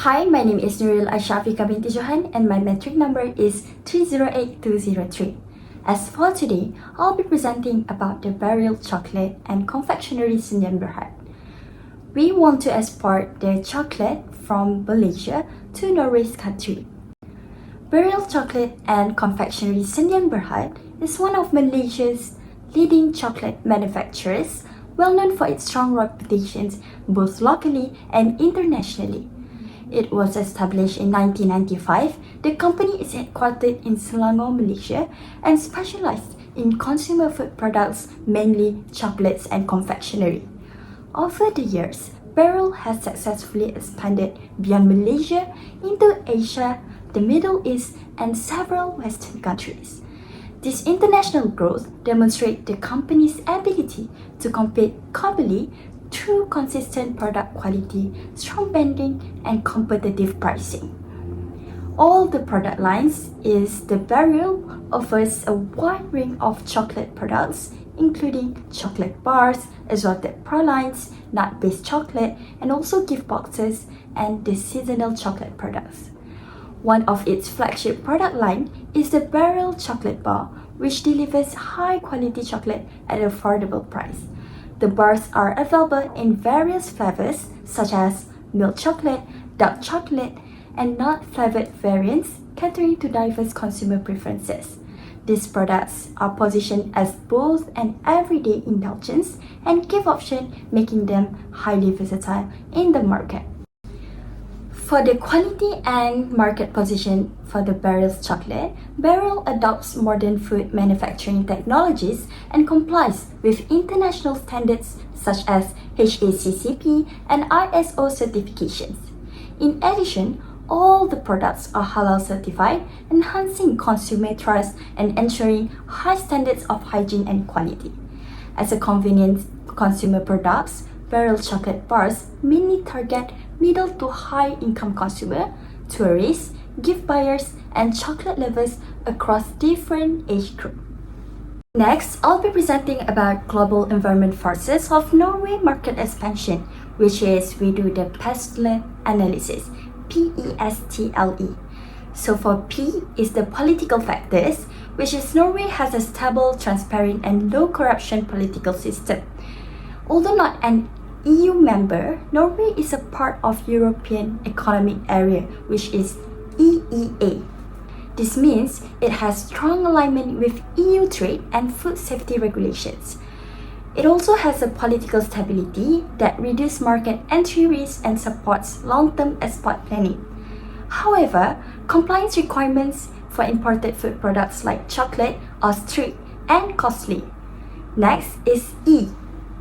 Hi, my name is Nurill AHMED binti Johan and my metric number is 308203. As for today, I'll be presenting about the Beryl'S chocolate and confectionery Sdn Bhd. We want to export the chocolate from Malaysia to Norway's country. Beryl'S chocolate and confectionery Sdn Bhd is one of Malaysia's leading chocolate manufacturers, well known for its strong reputations both locally and internationally. It was established in 1995. The company is headquartered in Selangor, Malaysia, and specialized in consumer food products, mainly chocolates and confectionery. Over the years, Beryl'S has successfully expanded beyond Malaysia into Asia, the Middle East, and several Western countries. This international growth demonstrates the company's ability to compete globally through consistent product quality, strong branding, and competitive pricing. All the product lines the Beryl'S offers a wide range of chocolate products, including chocolate bars, assorted pralines, nut-based chocolate, and also gift boxes and the seasonal chocolate products. One of its flagship product line is the Beryl'S chocolate bar, which delivers high-quality chocolate at an affordable price. The bars are available in various flavors such as milk chocolate, dark chocolate, and nut-flavored variants, catering to diverse consumer preferences. These products are positioned as both an everyday indulgence and gift option, making them highly versatile in the market. For the quality and market position for the Beryl'S chocolate, Beryl'S adopts modern food manufacturing technologies and complies with international standards such as HACCP and ISO certifications. In addition, all the products are halal certified, enhancing consumer trust and ensuring high standards of hygiene and quality. As a convenient consumer products, Beryl'S chocolate bars mainly target middle to high income consumer, tourists, gift buyers, and chocolate lovers across different age groups. Next, I'll be presenting about global environment forces of Norway market expansion, which is we do the PESTLE analysis, PESTLE. So for P is the political factors, which is Norway has a stable, transparent, and low corruption political system. Although not an EU member, Norway is a part of European Economic Area, which is EEA. This means it has strong alignment with EU trade and food safety regulations. It also has a political stability that reduces market entry risk and supports long-term export planning. However, compliance requirements for imported food products like chocolate are strict and costly. Next is E,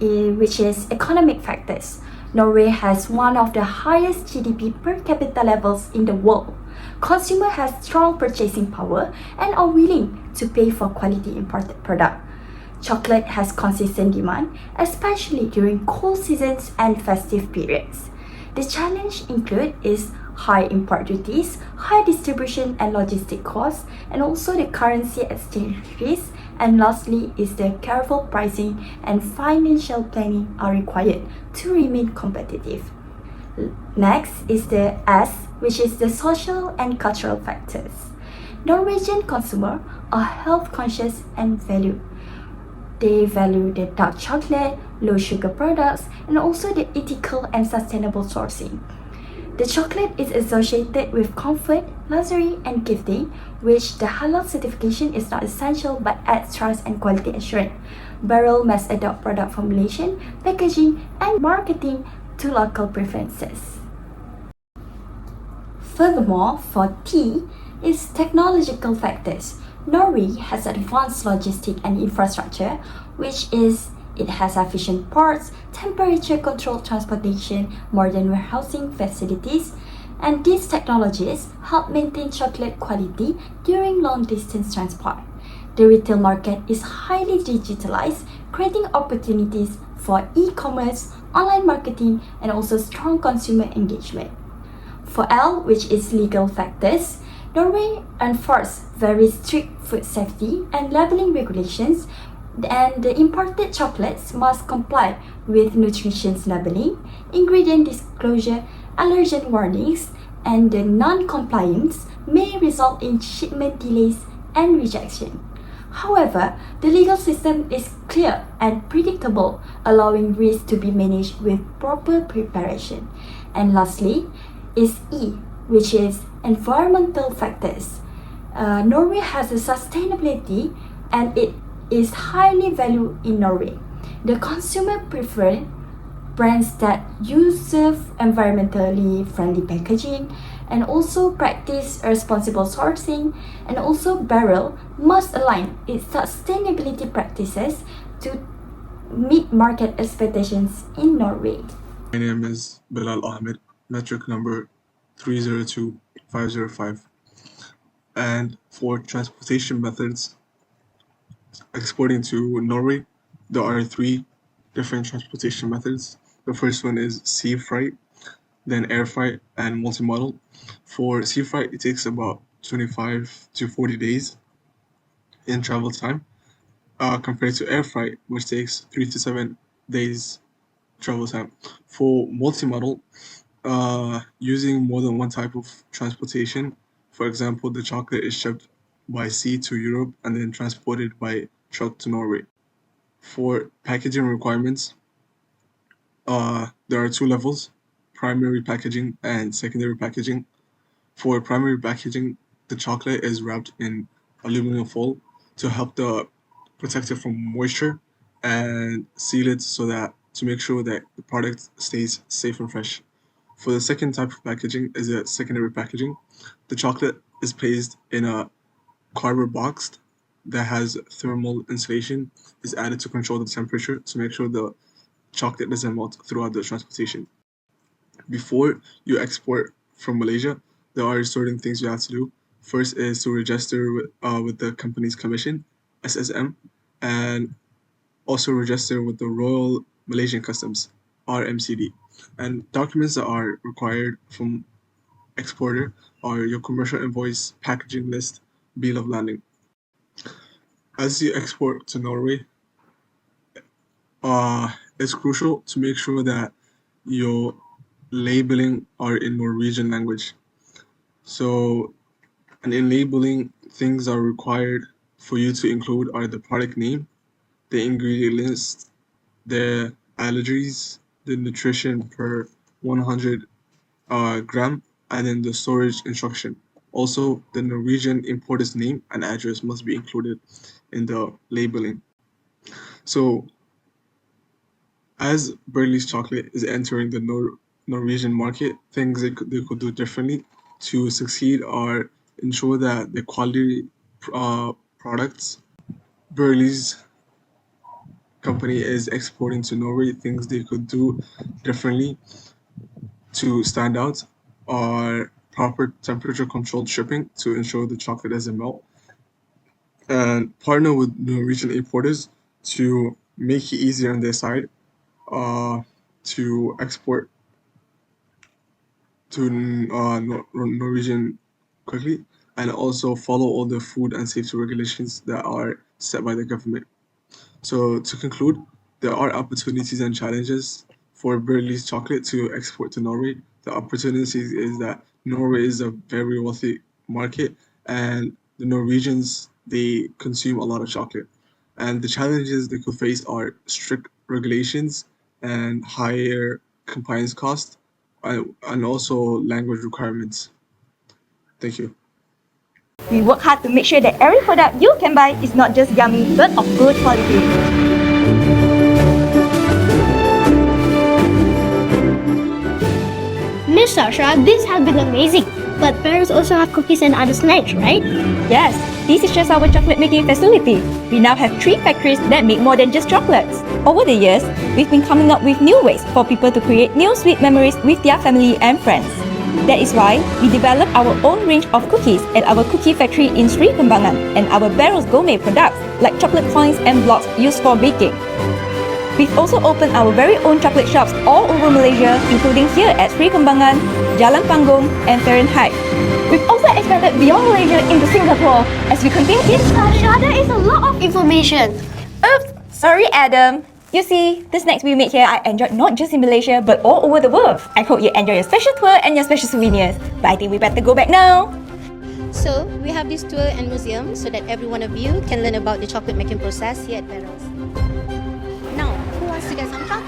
which is economic factors. Norway has one of the highest GDP per capita levels in the world. Consumers have strong purchasing power and are willing to pay for quality imported product. Chocolate has consistent demand, especially during cold seasons and festive periods. The challenge is high import duties, high distribution and logistic costs, and also the currency exchange risk. And lastly is the careful pricing and financial planning are required to remain competitive. Next is the S, which is the social and cultural factors. Norwegian consumers are health conscious and They value the dark chocolate, low sugar products, and also the ethical and sustainable sourcing. The chocolate is associated with comfort, luxury, and gifting, which the halal certification is not essential but adds trust and quality assurance. Beryl'S must adopt product formulation, packaging, and marketing to local preferences. Furthermore, for T is technological factors. Norway has advanced logistic and infrastructure, it has efficient ports, temperature-controlled transportation, modern warehousing facilities, and these technologies help maintain chocolate quality during long-distance transport. The retail market is highly digitalized, creating opportunities for e-commerce, online marketing, and also strong consumer engagement. For L, which is legal factors, Norway enforces very strict food safety and labeling regulations, and the imported chocolates must comply with nutrition labeling, ingredient disclosure, allergen warnings, and the non-compliance may result in shipment delays and rejection. However, the legal system is clear and predictable, allowing risks to be managed with proper preparation. And lastly is E, which is environmental factors. Norway has a sustainability and it is highly valued in Norway. The consumer prefer brands that use environmentally friendly packaging and also practice responsible sourcing, and also Beryl must align its sustainability practices to meet market expectations in Norway. My name is BILAL AHMED, metric number 302505. And for transportation methods exporting to Norway, there are 3 different transportation methods. The first one is sea freight, then air freight, and multimodal. For sea freight, it takes about 25 to 40 days in travel time, compared to air freight, which takes 3 to 7 days travel time. For multimodal, using more than one type of transportation, for example, the chocolate is shipped by sea to Europe and then transported by truck to Norway. For packaging requirements, there are 2 levels: primary packaging and secondary packaging. For primary packaging, the chocolate is wrapped in aluminum foil to help protect it from moisture and seal it to make sure that the product stays safe and fresh. For the second type of packaging is a secondary packaging. The chocolate is placed in a cardboard box that has thermal insulation, is added to control the temperature to make sure the chocolate doesn't melt throughout the transportation. Before you export from Malaysia, there are certain things you have to do. First is to register with the company's commission, SSM, and also register with the Royal Malaysian Customs, RMCD. And documents that are required from exporter are your commercial invoice, packaging list, bill of lading. As you export to Norway, it's crucial to make sure that your labeling are in Norwegian language. So, and in labeling, things are required for you to include are the product name, the ingredient list, the allergies, the nutrition per 100 gram, and then the storage instruction. Also, the Norwegian importer's name and address must be included in the labeling. So, as Beryl'S chocolate is entering the Norwegian market, things they could do differently to succeed are ensure that the quality products Beryl'S company is exporting to Norway. Things they could do differently to stand out are proper temperature controlled shipping to ensure the chocolate doesn't melt, and partner with Norwegian importers to make it easier on their side to export to Norwegian quickly, and also follow all the food and safety regulations that are set by the government. So to conclude, there are opportunities and challenges for Beryl'S chocolate to export to Norway. The opportunities is that Norway is a very wealthy market, and the Norwegians, they consume a lot of chocolate. And the challenges they could face are strict regulations and higher compliance costs, and also language requirements. Thank you. We work hard to make sure that every product you can buy is not just yummy, but of good quality. Miss Sasha, this has been amazing. But parents also have cookies and other snacks, right? Yes, this is just our chocolate making facility. We now have 3 factories that make more than just chocolates. Over the years, we've been coming up with new ways for people to create new sweet memories with their family and friends. That is why we developed our own range of cookies at our cookie factory in Sri Kembangan and our Beryl'S gourmet products like chocolate coins and blocks used for baking. We've also opened our very own chocolate shops all over Malaysia, including here at Sri Kembangan, Jalan Panggung, and Fahrenheit. We've also expanded beyond Malaysia into Singapore as we continue. Sasha, that is a lot of information. Oops, sorry Adam. You see, the snacks we made here are enjoyed not just in Malaysia but all over the world. I hope you enjoy your special tour and your special souvenirs. But I think we better go back now. So, we have this tour and museum so that every one of you can learn about the chocolate making process here at Beryl'S. Now, who wants to get some chocolate?